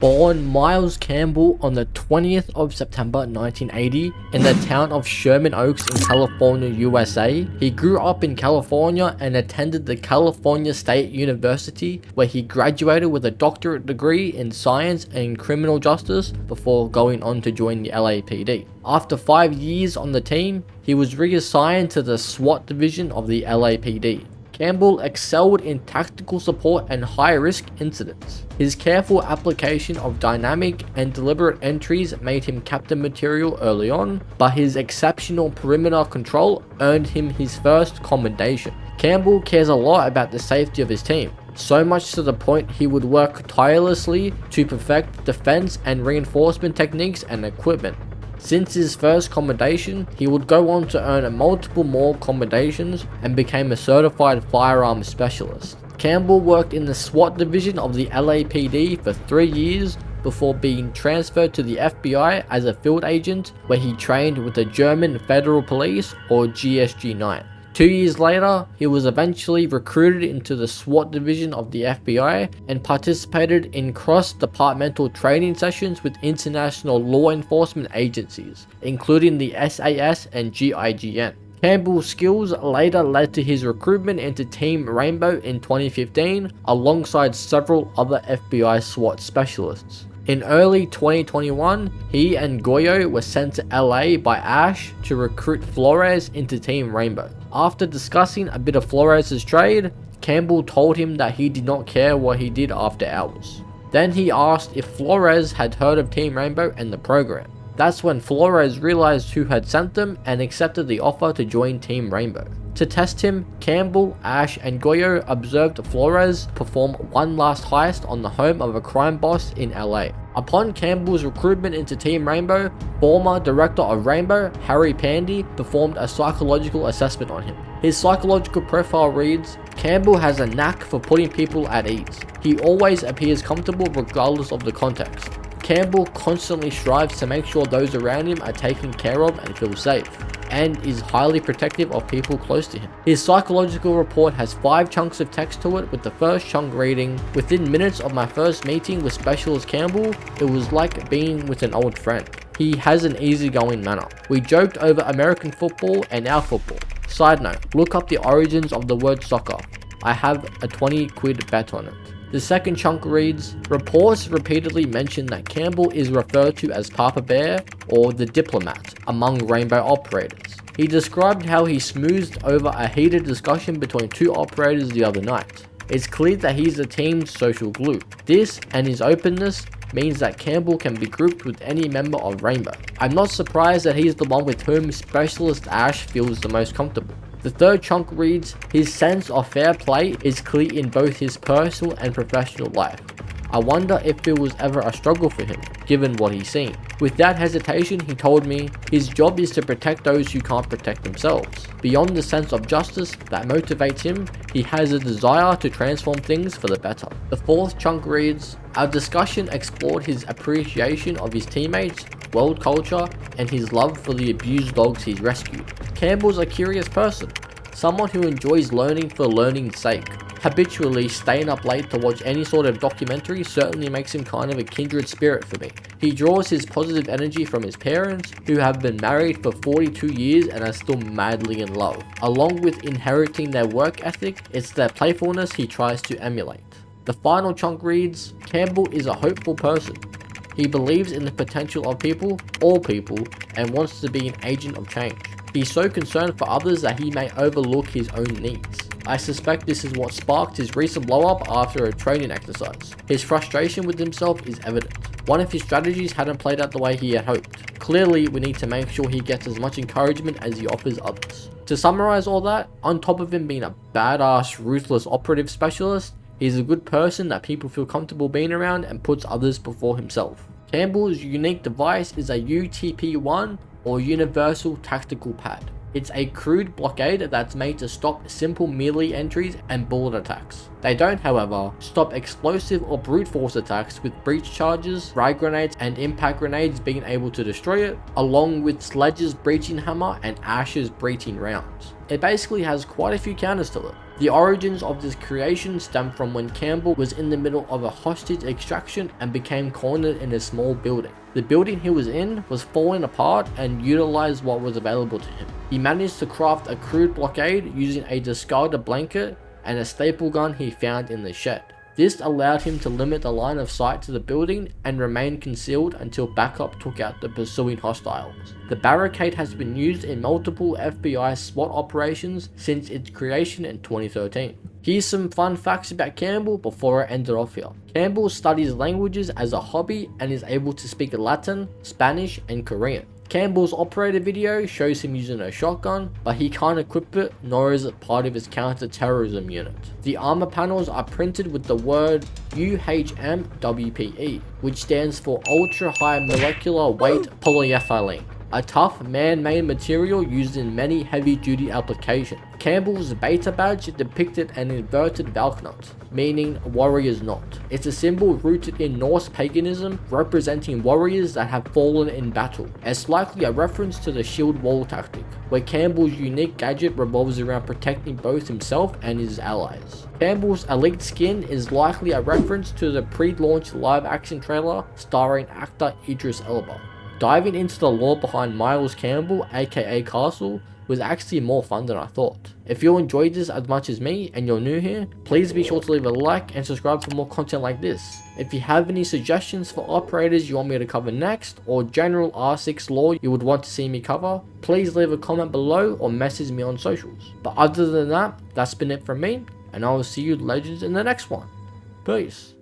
Born Miles Campbell on the 20th of September 1980 in the town of Sherman Oaks in California, USA. He grew up in California and attended the California State University, where he graduated with a doctorate degree in science and criminal justice before going on to join the LAPD. After 5 years on the team, he was reassigned to the SWAT division of the LAPD. Campbell excelled in tactical support and high-risk incidents. His careful application of dynamic and deliberate entries made him captain material early on, but his exceptional perimeter control earned him his first commendation. Campbell cares a lot about the safety of his team, so much to the point he would work tirelessly to perfect defense and reinforcement techniques and equipment. Since his first commendation, he would go on to earn multiple more commendations and became a certified firearms specialist. Campbell worked in the SWAT division of the LAPD for 3 years before being transferred to the FBI as a field agent, where he trained with the German Federal Police, or GSG-9. 2 years later, he was eventually recruited into the SWAT division of the FBI and participated in cross-departmental training sessions with international law enforcement agencies, including the SAS and GIGN. Campbell's skills later led to his recruitment into Team Rainbow in 2015, alongside several other FBI SWAT specialists. In early 2021, he and Goyo were sent to LA by Ash to recruit Flores into Team Rainbow. After discussing a bit of Flores' trade, Campbell told him that he did not care what he did after hours. Then he asked if Flores had heard of Team Rainbow and the program. That's when Flores realized who had sent them and accepted the offer to join Team Rainbow. To test him, Campbell, Ash, and Goyo observed Flores perform one last heist on the home of a crime boss in LA. Upon Campbell's recruitment into Team Rainbow, former director of Rainbow, Harry Pandy, performed a psychological assessment on him. His psychological profile reads, "Campbell has a knack for putting people at ease. He always appears comfortable regardless of the context. Campbell constantly strives to make sure those around him are taken care of and feel safe, and is highly protective of people close to him." His psychological report has 5 chunks of text to it, with the first chunk reading, "Within minutes of my first meeting with Specialist Campbell, it was like being with an old friend. He has an easygoing manner. We joked over American football and our football. Side note, look up the origins of the word soccer. I have a 20 quid bet on it." The second chunk reads, "Reports repeatedly mention that Campbell is referred to as Papa Bear or the Diplomat among Rainbow operators. He described how he smoothed over a heated discussion between 2 operators the other night. It's clear that he's the team's social glue. This and his openness means that Campbell can be grouped with any member of Rainbow. I'm not surprised that he's the one with whom Specialist Ash feels the most comfortable." The third chunk reads, "His sense of fair play is clear in both his personal and professional life. I wonder if it was ever a struggle for him, given what he's seen." Without hesitation, he told me, "His job is to protect those who can't protect themselves. Beyond the sense of justice that motivates him, he has a desire to transform things for the better." The fourth chunk reads, "Our discussion explored his appreciation of his teammates, world culture, and his love for the abused dogs he's rescued. Campbell's a curious person, someone who enjoys learning for learning's sake. Habitually staying up late to watch any sort of documentary certainly makes him kind of a kindred spirit for me. He draws his positive energy from his parents, who have been married for 42 years and are still madly in love. Along with inheriting their work ethic, it's their playfulness he tries to emulate." The final chunk reads, "Campbell is a hopeful person. He believes in the potential of people, all people, and wants to be an agent of change. He's so concerned for others that he may overlook his own needs. I suspect this is what sparked his recent blow-up after a training exercise. His frustration with himself is evident. One of his strategies hadn't played out the way he had hoped. Clearly, we need to make sure he gets as much encouragement as he offers others." To summarize all that, on top of him being a badass, ruthless operative specialist, he's a good person that people feel comfortable being around and puts others before himself. Campbell's unique device is a UTP-1 or Universal Tactical Pad. It's a crude blockade that's made to stop simple melee entries and bullet attacks. They don't, however, stop explosive or brute force attacks, with breach charges, frag grenades, and impact grenades being able to destroy it, along with Sledge's breaching hammer and Ash's breaching rounds. It basically has quite a few counters to it. The origins of this creation stem from when Campbell was in the middle of a hostage extraction and became cornered in a small building. The building he was in was falling apart and utilized what was available to him. He managed to craft a crude blockade using a discarded blanket and a staple gun he found in the shed. This allowed him to limit the line of sight to the building and remain concealed until backup took out the pursuing hostiles. The barricade has been used in multiple FBI SWAT operations since its creation in 2013. Here's some fun facts about Campbell before I end it off here. Campbell studies languages as a hobby and is able to speak Latin, Spanish, and Korean. Campbell's operator video shows him using a shotgun, but he can't equip it, nor is it part of his counter-terrorism unit. The armor panels are printed with the word UHMWPE, which stands for Ultra High Molecular Weight Polyethylene, a tough man-made material used in many heavy-duty applications. Campbell's beta badge depicted an inverted valknut, meaning warrior's knot. It's a symbol rooted in Norse paganism, representing warriors that have fallen in battle. It's likely a reference to the shield wall tactic, where Campbell's unique gadget revolves around protecting both himself and his allies. Campbell's elite skin is likely a reference to the pre-launch live-action trailer starring actor Idris Elba. Diving into the lore behind Miles Campbell, aka Castle, was actually more fun than I thought. If you enjoyed this as much as me and you're new here, please be sure to leave a like and subscribe for more content like this. If you have any suggestions for operators you want me to cover next, or general R6 lore you would want to see me cover, please leave a comment below or message me on socials. But other than that, that's been it from me, and I will see you legends in the next one. Peace.